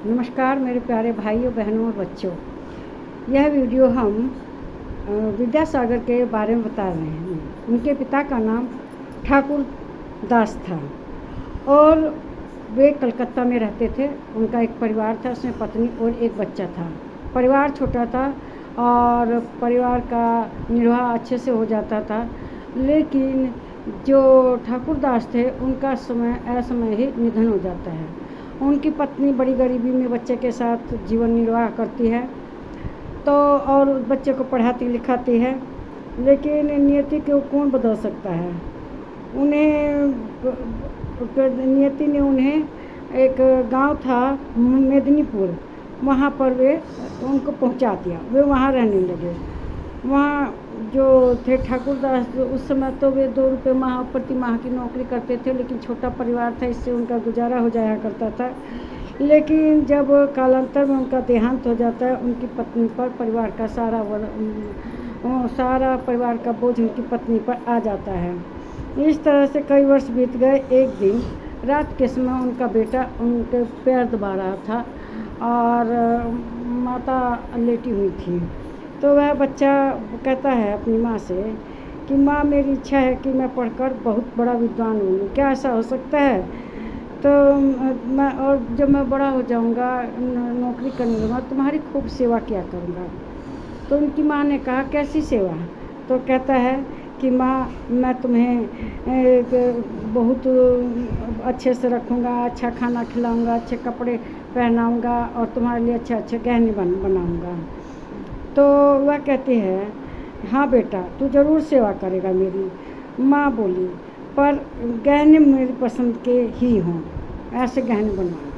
नमस्कार मेरे प्यारे भाइयों बहनों और बच्चों। यह वीडियो हम विद्यासागर के बारे में बता रहे हैं। उनके पिता का नाम ठाकुर दास था और वे कलकत्ता में रहते थे। उनका एक परिवार था, उसमें पत्नी और एक बच्चा था। परिवार छोटा था और परिवार का निर्वाह अच्छे से हो जाता था, लेकिन जो ठाकुर दास थे उनका असमय ही निधन हो जाता है। उनकी पत्नी बड़ी गरीबी में बच्चे के साथ जीवन निर्वाह करती है तो और बच्चे को पढ़ाती लिखाती है, लेकिन नियति को कौन बदल सकता है। नियति ने उन्हें एक गांव था मेदिनीपुर, वहाँ पर वे उनको पहुँचा दिया। वे वहाँ रहने लगे। वहाँ जो थे ठाकुर दास, उस समय तो वे 2 रुपये प्रति माह की नौकरी करते थे, लेकिन छोटा परिवार था, इससे उनका गुजारा हो जाया करता था। लेकिन जब कालांतर में उनका देहांत हो जाता है, उनकी पत्नी पर परिवार का सारा परिवार का बोझ उनकी पत्नी पर आ जाता है। इस तरह से कई वर्ष बीत गए। एक दिन रात के समय उनका बेटा उनके पैर दबा रहा था और माता लेटी हुई थी। तो वह बच्चा कहता है अपनी माँ से कि माँ, मेरी इच्छा है कि मैं पढ़कर बहुत बड़ा विद्वान बनूँ, क्या ऐसा हो सकता है? तो मैं और जब मैं बड़ा हो जाऊँगा, नौकरी करने लगूँगा, तुम्हारी खूब सेवा किया करूँगा। तो उनकी माँ ने कहा, कैसी सेवा? तो कहता है कि माँ, मैं तुम्हें बहुत अच्छे से रखूँगा, अच्छा खाना खिलाऊँगा, अच्छे कपड़े पहनाऊँगा और तुम्हारे लिए अच्छे अच्छे गहने बनाऊँगा। तो वह कहती है, हाँ बेटा, तू ज़रूर सेवा करेगा मेरी। माँ बोली, पर गहने मेरी पसंद के ही हों, ऐसे गहने बनवाना।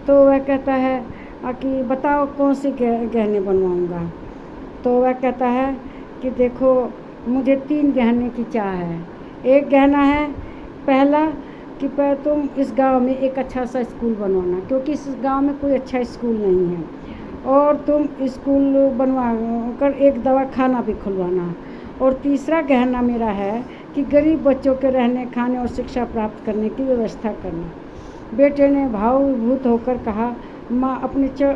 तो वह कहता है कि बताओ कौन से गहने बनवाऊँगा। तो वह कहता है कि देखो, मुझे 3 गहने की चाह है। एक गहना है पहला कि तुम इस गांव में एक अच्छा सा स्कूल बनवाना, क्योंकि इस गांव में कोई अच्छा स्कूल नहीं है, और तुम स्कूल बनवा कर एक दवाखाना भी खुलवाना। और तीसरा गहना मेरा है कि गरीब बच्चों के रहने, खाने और शिक्षा प्राप्त करने की व्यवस्था करना। बेटे ने भावभूत होकर कहा। माँ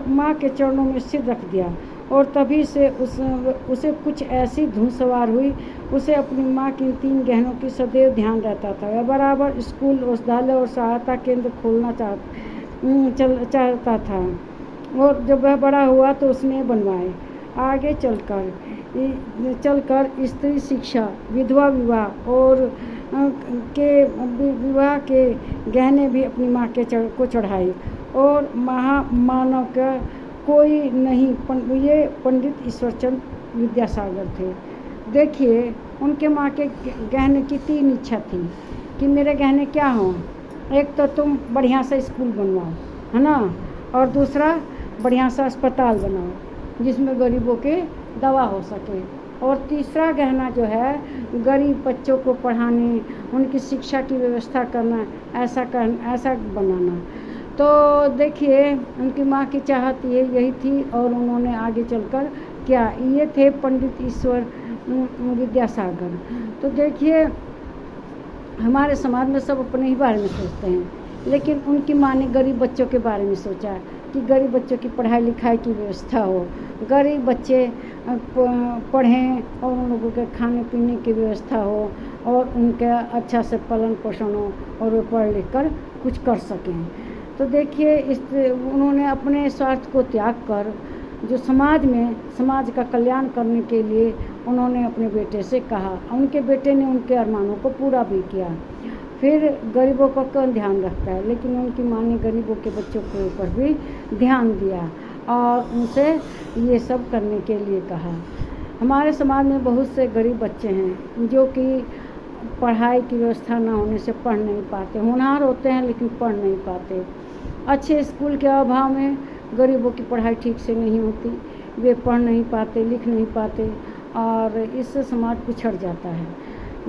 माँ के चरणों में सिर रख दिया और तभी से उसे कुछ ऐसी धुन सवार हुई। उसे अपनी माँ की 3 गहनों की सदैव ध्यान रहता था। वह बराबर स्कूल, औषधालय और सहायता केंद्र खोलना चाहता था, और जब वह बड़ा हुआ तो उसने बनवाए। आगे चलकर स्त्री शिक्षा, विधवा विवाह और विवाह के गहने भी अपनी माँ को चढ़ाए। और महामानव का कोई नहीं, ये पंडित ईश्वरचंद्र विद्यासागर थे। देखिए, उनके माँ के गहने की 3 इच्छा थी कि मेरे गहने क्या हों। एक तो तुम बढ़िया सा स्कूल बनवाओ, है ना, और दूसरा बढ़िया सा अस्पताल बनाओ जिसमें गरीबों के दवा हो सके, और तीसरा गहना जो है गरीब बच्चों को पढ़ाने, उनकी शिक्षा की व्यवस्था करना, ऐसा बनाना। तो देखिए, उनकी माँ की चाहत यही थी, और उन्होंने आगे चलकर क्या, ये थे पंडित ईश्वर विद्यासागर। तो देखिए, हमारे समाज में सब अपने ही बारे में सोचते हैं, लेकिन उनकी माँ ने गरीब बच्चों के बारे में सोचा कि गरीब बच्चों की पढ़ाई लिखाई की व्यवस्था हो, गरीब बच्चे पढ़ें और उन लोगों के खाने पीने की व्यवस्था हो, और उनका अच्छा से पालन पोषण हो, और वे पढ़ लिख कर कुछ कर सकें। तो देखिए, उन्होंने अपने स्वार्थ को त्याग कर जो समाज का कल्याण करने के लिए उन्होंने अपने बेटे से कहा। उनके बेटे ने उनके अरमानों को पूरा भी किया। फिर गरीबों का कौन ध्यान रखता है, लेकिन उनकी माँ ने गरीबों के बच्चों के ऊपर भी ध्यान दिया और उनसे ये सब करने के लिए कहा। हमारे समाज में बहुत से गरीब बच्चे हैं जो कि पढ़ाई की व्यवस्था ना होने से पढ़ नहीं पाते, होनहार होते हैं लेकिन पढ़ नहीं पाते। अच्छे स्कूल के अभाव में गरीबों की पढ़ाई ठीक से नहीं होती, वे पढ़ नहीं पाते, लिख नहीं पाते, और इससे समाज पिछड़ जाता है।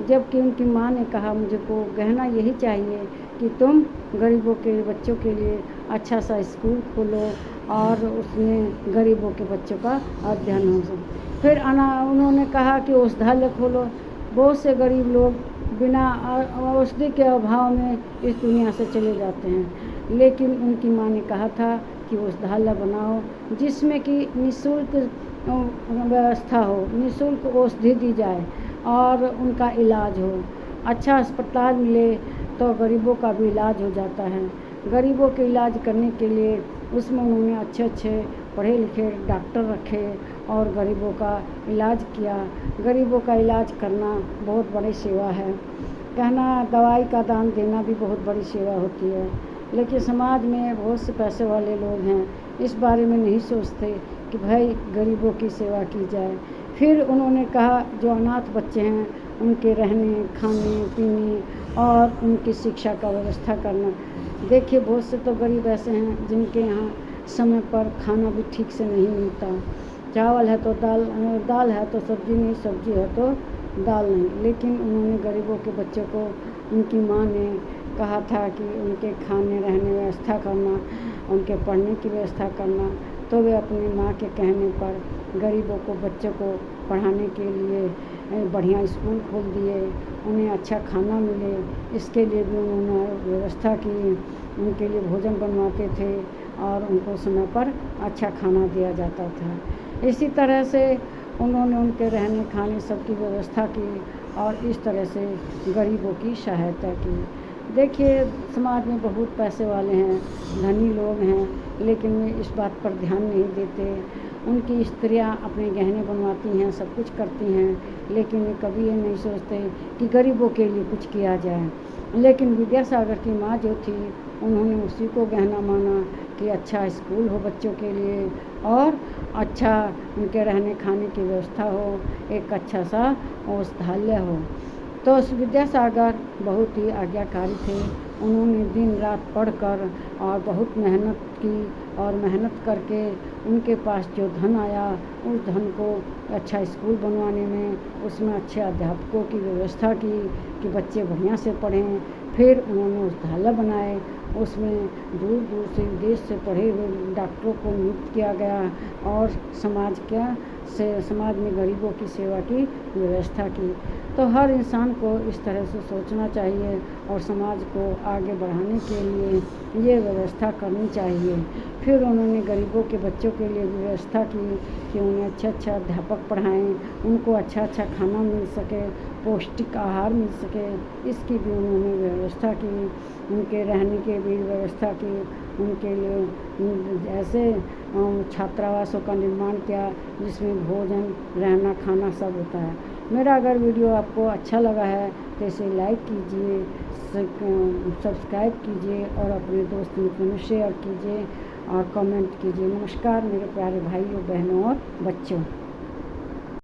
जबकि उनकी माँ ने कहा, मुझे को गहना यही चाहिए कि तुम गरीबों के बच्चों के लिए अच्छा सा स्कूल खोलो और उसमें गरीबों के बच्चों का अध्ययन हो सके। फिर उन्होंने कहा कि औषधालय खोलो। बहुत से गरीब लोग बिना औषधि के अभाव में इस दुनिया से चले जाते हैं, लेकिन उनकी माँ ने कहा था कि औषधालय बनाओ जिसमें कि निःशुल्क व्यवस्था हो, निःशुल्क औषधि दी जाए और उनका इलाज हो। अच्छा अस्पताल मिले तो गरीबों का भी इलाज हो जाता है। गरीबों के इलाज करने के लिए उसमें उन्होंने अच्छे अच्छे पढ़े लिखे डॉक्टर रखे और गरीबों का इलाज किया। गरीबों का इलाज करना बहुत बड़ी सेवा है। कहना दवाई का दान देना भी बहुत बड़ी सेवा होती है, लेकिन समाज में बहुत से पैसे वाले लोग हैं, इस बारे में नहीं सोचते कि भाई गरीबों की सेवा की जाए। फिर उन्होंने कहा जो अनाथ बच्चे हैं उनके रहने खाने पीने और उनकी शिक्षा का व्यवस्था करना। देखिए बहुत से तो गरीब ऐसे हैं जिनके यहाँ समय पर खाना भी ठीक से नहीं मिलता। चावल है तो दाल, दाल है तो सब्जी नहीं, सब्जी है तो दाल नहीं। लेकिन उन्होंने गरीबों के बच्चों को उनकी माँ ने कहा था कि उनके खाने रहने व्यवस्था करना, उनके पढ़ने की व्यवस्था करना। तो वे अपनी माँ के कहने पर गरीबों को बच्चों को पढ़ाने के लिए बढ़िया स्कूल खोल दिए, उन्हें अच्छा खाना मिले, इसके लिए भी उन्होंने व्यवस्था की। उनके लिए भोजन बनवाते थे और उनको समय पर अच्छा खाना दिया जाता था। इसी तरह से उन्होंने उनके रहने खाने सब की व्यवस्था की और इस तरह से गरीबों की सहायता की। देखिए समाज में बहुत पैसे वाले हैं, धनी लोग हैं, लेकिन वे इस बात पर ध्यान नहीं देते। उनकी स्त्रियां अपने गहने बनवाती हैं, सब कुछ करती हैं, लेकिन वे कभी ये नहीं सोचते कि गरीबों के लिए कुछ किया जाए। लेकिन विद्यासागर की माँ जो थी उन्होंने उसी को गहना माना कि अच्छा स्कूल हो बच्चों के लिए और अच्छा उनके रहने खाने की व्यवस्था हो, एक अच्छा सा औषधालय हो। तो विद्यासागर बहुत ही आज्ञाकारी थे। उन्होंने दिन रात पढ़कर और बहुत मेहनत की और मेहनत करके उनके पास जो धन आया उस धन को अच्छा स्कूल बनवाने में, उसमें अच्छे अध्यापकों की व्यवस्था की कि बच्चे बढ़िया से पढ़ें। फिर उन्होंने औषधालय बनाए, उसमें दूर दूर से विदेश से पढ़े हुए डॉक्टरों को नियुक्त किया गया और समाज में गरीबों की सेवा की व्यवस्था की। तो हर इंसान को इस तरह से सोचना चाहिए और समाज को आगे बढ़ाने के लिए ये व्यवस्था करनी चाहिए। फिर उन्होंने गरीबों के बच्चों के लिए व्यवस्था की कि उन्हें अच्छा अध्यापक पढ़ाएं, उनको अच्छा खाना मिल सके, पौष्टिक आहार मिल सके, इसकी भी उन्होंने व्यवस्था की। उनके रहने की भी व्यवस्था की, उनके लिए ऐसे छात्रावासों का निर्माण किया जिसमें भोजन रहना खाना सब होता है। मेरा अगर वीडियो आपको अच्छा लगा है तो इसे लाइक कीजिए, सब्सक्राइब कीजिए और अपने दोस्त मित्रों में शेयर कीजिए और कमेंट कीजिए। नमस्कार मेरे प्यारे भाइयों बहनों और बच्चों।